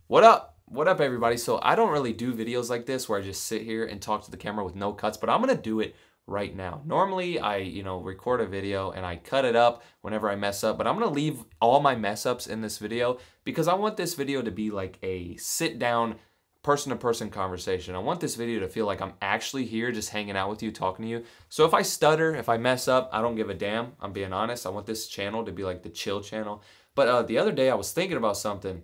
What up? What up, everybody? So I don't really do videos like this where I just sit here and talk to the camera with no cuts, but I'm gonna do it right now. Normally, I record a video and I cut it up whenever I mess up, but I'm gonna leave all my mess ups in this video because I want this video to be like a sit down, person-to-person conversation. I want this video to feel like I'm actually here just hanging out with you, talking to you. So if I stutter, if I mess up, I don't give a damn. I'm being honest. I want this channel to be like the chill channel. But the other day I was thinking about something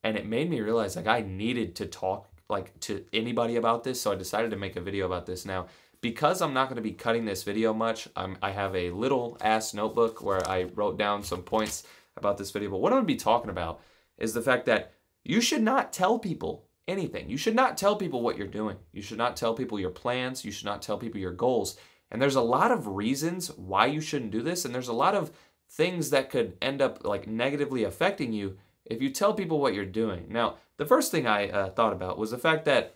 and it made me realize like I needed to talk like to anybody about this. So I decided to make a video about this. Now, because I'm not going to be cutting this video much, I have a little ass notebook where I wrote down some points about this video. But what I'm going to be talking about is the fact that you should not tell people anything. You should not tell people what you're doing. You should not tell people your plans. You should not tell people your goals. And there's a lot of reasons why you shouldn't do this. And there's a lot of things that could end up like negatively affecting you if you tell people what you're doing. Now, the first thing I thought about was the fact that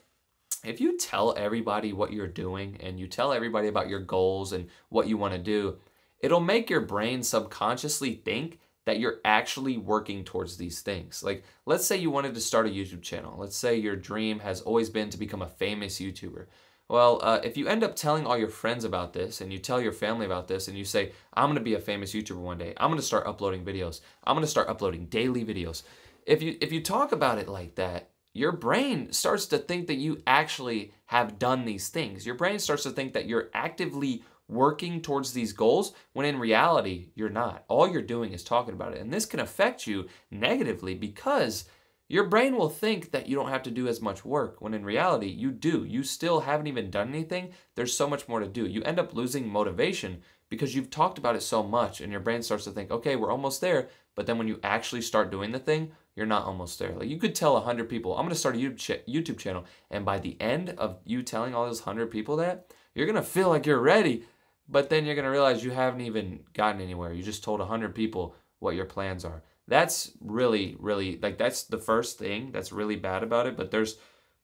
if you tell everybody what you're doing and you tell everybody about your goals and what you want to do, it'll make your brain subconsciously think that you're actually working towards these things. Like, let's say you wanted to start a YouTube channel. Let's say your dream has always been to become a famous YouTuber. Well, if you end up telling all your friends about this and you tell your family about this and you say, I'm going to be a famous YouTuber one day. I'm going to start uploading videos. I'm going to start uploading daily videos. If you talk about it like that, your brain starts to think that you actually have done these things. Your brain starts to think that you're actively working towards these goals when in reality, you're not. All you're doing is talking about it. And this can affect you negatively because your brain will think that you don't have to do as much work when in reality you do. You still haven't even done anything. There's so much more to do. You end up losing motivation because you've talked about it so much and your brain starts to think, okay, we're almost there. But then when you actually start doing the thing, you're not almost there. Like you could tell 100 people, I'm going to start a YouTube channel. And by the end of you telling all those 100 people that, you're going to feel like you're ready. But then you're going to realize you haven't even gotten anywhere. You just told 100 people what your plans are. That's really, really, like that's the first thing that's really bad about it. But there's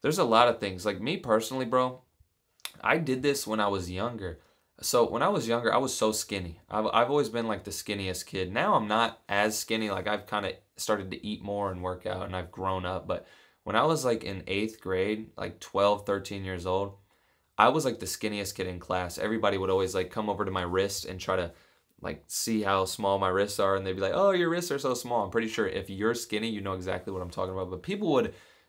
a lot of things. Like me personally, bro, I did this when I was younger. So when I was younger, I was so skinny. I've always been like the skinniest kid. Now I'm not as skinny. Like I've kind of started to eat more and work out and I've grown up. But when I was like in 8th grade, like 12, 13 years old, I was like the skinniest kid in class. Everybody would always like come over to my wrist and try to like see how small my wrists are. And they'd be like, oh, your wrists are so small. I'm pretty sure if you're skinny, you know exactly what I'm talking about. But people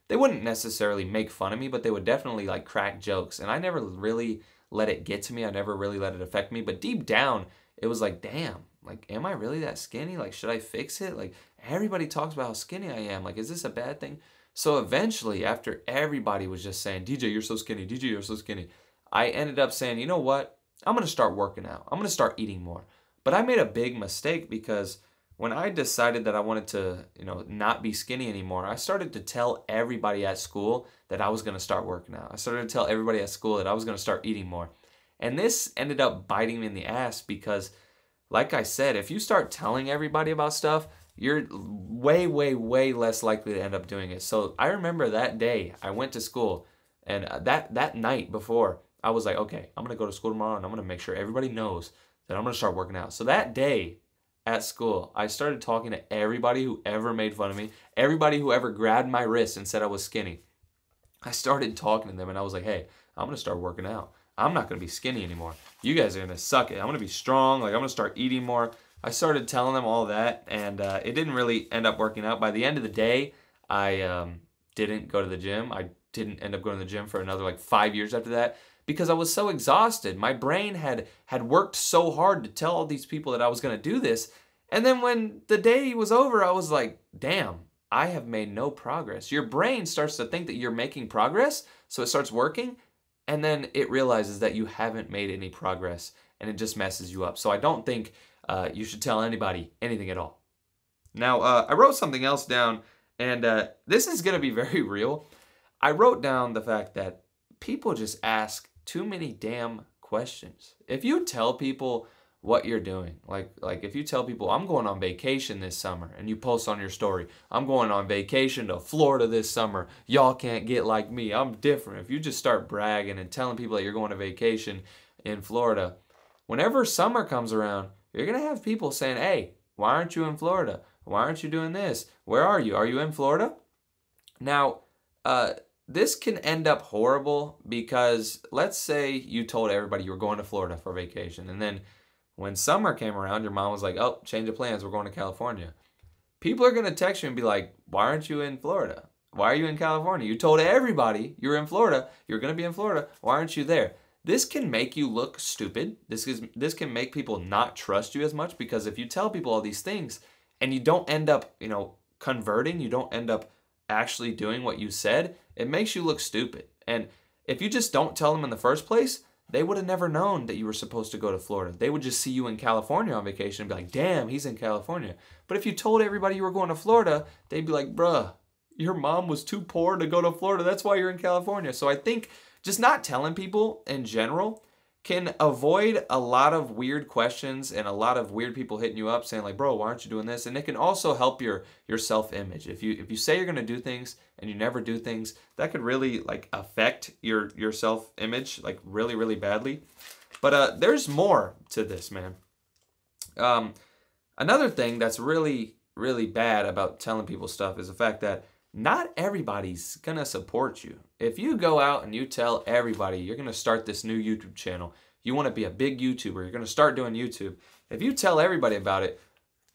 they wouldn't necessarily make fun of me, but they would definitely like crack jokes. And I never really let it get to me. I never really let it affect me. But deep down, it was like, damn, like, am I really that skinny? Like, should I fix it? Like, everybody talks about how skinny I am. Like, is this a bad thing? So eventually, after everybody was just saying, DJ, you're so skinny. DJ, you're so skinny. I ended up saying, you know what? I'm going to start working out. I'm going to start eating more. But I made a big mistake because when I decided that I wanted to, not be skinny anymore, I started to tell everybody at school that I was going to start working out. I started to tell everybody at school that I was going to start eating more. And this ended up biting me in the ass because, like I said, if you start telling everybody about stuff, you're way, way, way less likely to end up doing it. So I remember that day I went to school and that night before, I was like, okay, I'm going to go to school tomorrow and I'm going to make sure everybody knows that I'm going to start working out. So that day at school, I started talking to everybody who ever made fun of me, everybody who ever grabbed my wrist and said I was skinny. I started talking to them and I was like, hey, I'm going to start working out. I'm not going to be skinny anymore. You guys are going to suck it. I'm going to be strong. Like I'm going to start eating more. I started telling them all that and it didn't really end up working out. By the end of the day, I didn't go to the gym. I didn't end up going to the gym for another like 5 years after that, because I was so exhausted. My brain had worked so hard to tell all these people that I was going to do this. And then when the day was over, I was like, damn, I have made no progress. Your brain starts to think that you're making progress, so it starts working, and then it realizes that you haven't made any progress, and it just messes you up. So I don't think you should tell anybody anything at all. Now, I wrote something else down, and this is going to be very real. I wrote down the fact that people just ask too many damn questions. If you tell people what you're doing, like if you tell people I'm going on vacation this summer and you post on your story, I'm going on vacation to Florida this summer, y'all can't get like me, I'm different. If you just start bragging and telling people that you're going to vacation in Florida, whenever summer comes around, you're going to have people saying, hey, why aren't you in Florida? Why aren't you doing this? Where are you? Are you in Florida? Now, this can end up horrible because let's say you told everybody you were going to Florida for vacation, and then when summer came around, your mom was like, "Oh, change of plans, we're going to California." People are gonna text you and be like, "Why aren't you in Florida? Why are you in California? You told everybody you were in Florida. You're gonna be in Florida. Why aren't you there?" This can make you look stupid. This can make people not trust you as much because if you tell people all these things and you don't end up, converting, you don't end up actually doing what you said, it makes you look stupid. And if you just don't tell them in the first place, they would have never known that you were supposed to go to Florida. They would just see you in California on vacation and be like, "Damn, he's in California." But if you told everybody you were going to Florida, they'd be like, "Bruh, your mom was too poor to go to Florida. That's why you're in California." So I think just not telling people in general can avoid a lot of weird questions and a lot of weird people hitting you up saying like, "Bro, why aren't you doing this?" And it can also help your self-image. If you say you're going to do things and you never do things, that could really like affect your self-image like really, really badly. But there's more to this, man. Another thing that's really, really bad about telling people stuff is the fact that not everybody's gonna support you. If you go out and you tell everybody you're gonna start this new YouTube channel, you wanna be a big YouTuber, you're gonna start doing YouTube. If you tell everybody about it,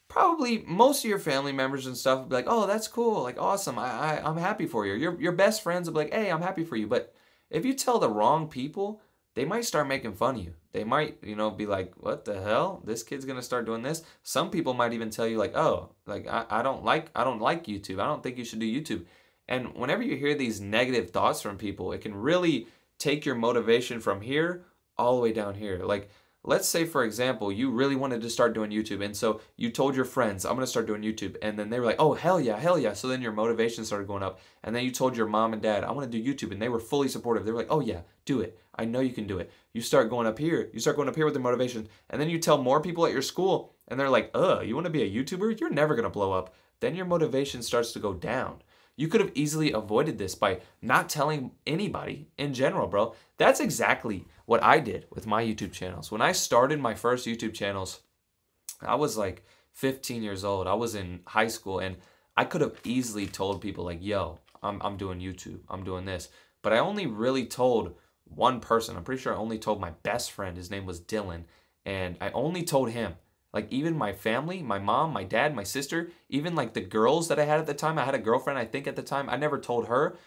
probably most of your family members and stuff will be like, "Oh, that's cool, like awesome, I'm happy for you." Your best friends will be like, "Hey, I'm happy for you." But if you tell the wrong people, they might start making fun of you. They might, be like, "What the hell? This kid's gonna start doing this." Some people might even tell you like, "Oh, like I don't like YouTube. I don't think you should do YouTube." And whenever you hear these negative thoughts from people, it can really take your motivation from here all the way down here. Like, let's say, for example, you really wanted to start doing YouTube, and so you told your friends, "I'm going to start doing YouTube," and then they were like, "Oh, hell yeah, hell yeah." So then your motivation started going up, and then you told your mom and dad, "I want to do YouTube," and they were fully supportive. They were like, "Oh yeah, do it. I know you can do it." You start going up here. You start going up here with the motivation, and then you tell more people at your school, and they're like, "You want to be a YouTuber? You're never going to blow up." Then your motivation starts to go down. You could have easily avoided this by not telling anybody in general, bro. That's exactly what I did with my YouTube channels. When I started my first YouTube channels, I was like 15 years old. I was in high school, and I could have easily told people like, "Yo, I'm doing YouTube. I'm doing this." But I only really told one person. I'm pretty sure I only told my best friend. His name was Dylan, and I only told him. Like even my family, my mom, my dad, my sister, even like the girls that I had at the time. I had a girlfriend, I think at the time. I never told her.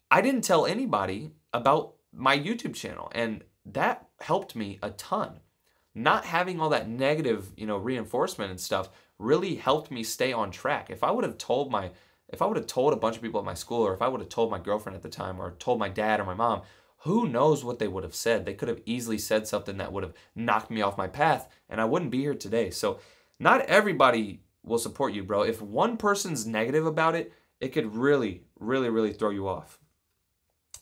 I didn't tell anybody about my YouTube channel, and that helped me a ton. Not having all that negative, reinforcement and stuff really helped me stay on track. If I would have told a bunch of people at my school, or if I would have told my girlfriend at the time, or told my dad or my mom, who knows what they would have said. They could have easily said something that would have knocked me off my path, and I wouldn't be here today. So not everybody will support you, bro. If one person's negative about it, it could really, really, really throw you off.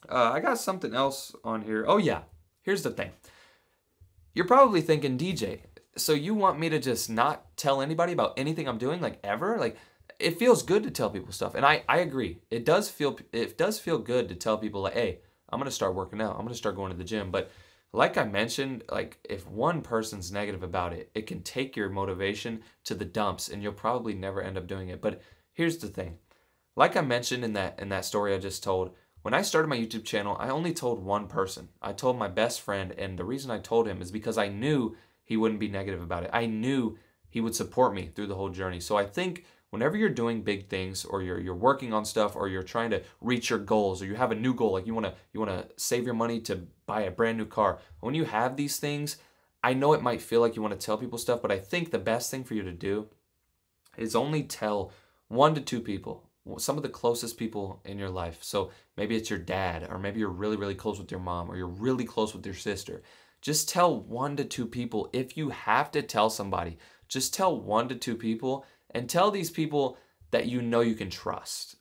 I got something else on here. Oh yeah, here's the thing. You're probably thinking, "DJ, so you want me to just not tell anybody about anything I'm doing, like ever?" Like, it feels good to tell people stuff, and I agree. It does feel good to tell people like, "Hey, I'm going to start working out. I'm going to start going to the gym." But like I mentioned, like if one person's negative about it, it can take your motivation to the dumps, and you'll probably never end up doing it. But here's the thing. Like I mentioned in that story I just told, when I started my YouTube channel, I only told one person. I told my best friend, and the reason I told him is because I knew he wouldn't be negative about it. I knew he would support me through the whole journey. So I think whenever you're doing big things, or you're working on stuff, or you're trying to reach your goals, or you have a new goal, like you want to save your money to buy a brand new car. When you have these things, I know it might feel like you want to tell people stuff, but I think the best thing for you to do is only tell 1 to 2 people, some of the closest people in your life. So maybe it's your dad, or maybe you're really, really close with your mom, or you're really close with your sister. Just tell 1 to 2 people. If you have to tell somebody, just tell 1 to 2 people. And tell these people that you know you can trust.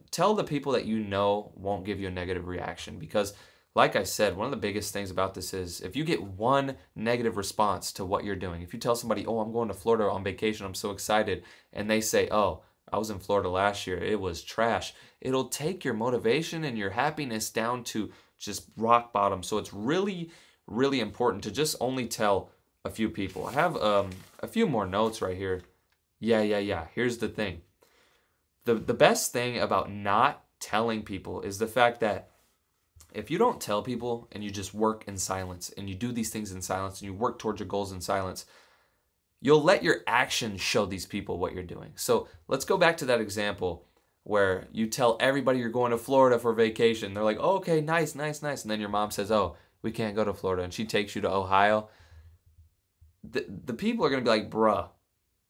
Tell the people that you know won't give you a negative reaction. Because like I said, one of the biggest things about this is if you get one negative response to what you're doing, if you tell somebody, "Oh, I'm going to Florida on vacation, I'm so excited," and they say, "Oh, I was in Florida last year, it was trash," it'll take your motivation and your happiness down to just rock bottom. So it's really, really important to just only tell a few people. I have a few more notes right here. Yeah. Here's the thing. The best thing about not telling people is the fact that if you don't tell people and you just work in silence and you do these things in silence and you work towards your goals in silence, you'll let your actions show these people what you're doing. So let's go back to that example where you tell everybody you're going to Florida for vacation. They're like, oh, okay, nice, nice, nice. And then your mom says, oh, we can't go to Florida. And she takes you to Ohio. The people are going to be like, bruh,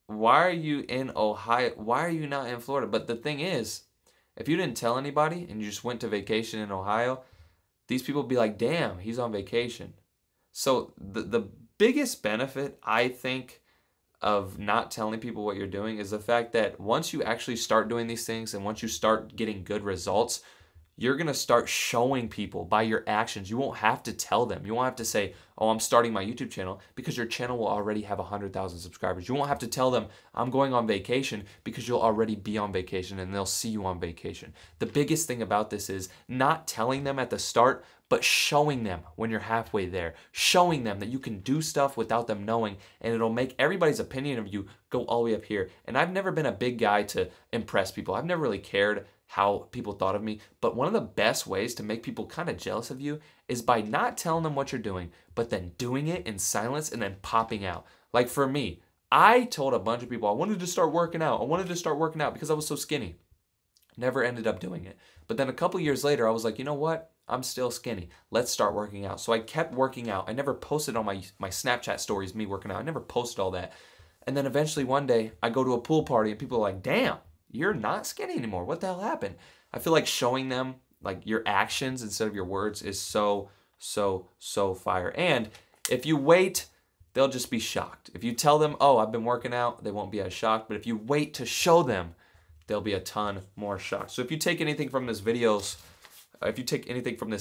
why are you in Ohio? Why are you not in Florida? But the thing is, if you didn't tell anybody and you just went to vacation in Ohio, these people would be like, damn, he's on vacation. So the biggest benefit, I think, of not telling people what you're doing is the fact that once you actually start doing these things and once you start getting good results, you're going to start showing people by your actions. You won't have to tell them. You won't have to say, oh, I'm starting my YouTube channel, because your channel will already have 100,000 subscribers. You won't have to tell them I'm going on vacation, because you'll already be on vacation and they'll see you on vacation. The biggest thing about this is not telling them at the start, but showing them when you're halfway there, showing them that you can do stuff without them knowing, and it'll make everybody's opinion of you go all the way up here. And I've never been a big guy to impress people. I've never really cared how people thought of me, but one of the best ways to make people kind of jealous of you is by not telling them what you're doing, but then doing it in silence and then popping out. Like for me, I told a bunch of people I wanted to start working out. I wanted to start working out because I was so skinny. Never ended up doing it. But then a couple years later, I was like, you know what? I'm still skinny. Let's start working out. So I kept working out. I never posted on my Snapchat stories me working out. I never posted all that. And then eventually one day, I go to a pool party and people are like, damn, you're not skinny anymore. What the hell happened? I feel like showing them like your actions instead of your words is so fire. And if you wait, they'll just be shocked. If you tell them, oh, I've been working out, they won't be as shocked. But if you wait to show them, they'll be a ton more shocked. So if you take anything from this videos, if you take anything from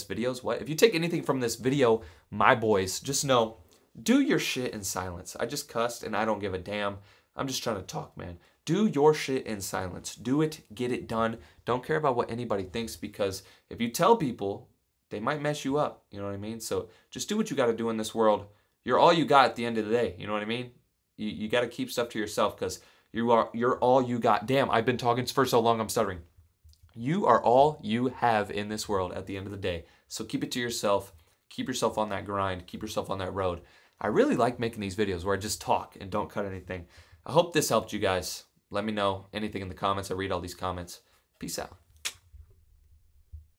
this video, my boys, just know, do your shit in silence. I just cussed and I don't give a damn. I'm just trying to talk, man. Do your shit in silence. Do it, get it done. Don't care about what anybody thinks, because if you tell people, they might mess you up. You know what I mean? So just do what you got to do in this world. You're all you got at the end of the day. You know what I mean? You got to keep stuff to yourself, because you're all you got. Damn, I've been talking for so long I'm stuttering. You are all you have in this world at the end of the day. So keep it to yourself. Keep yourself on that grind. Keep yourself on that road. I really like making these videos where I just talk and don't cut anything. I hope this helped you guys. Let me know anything in the comments. I read all these comments. Peace out.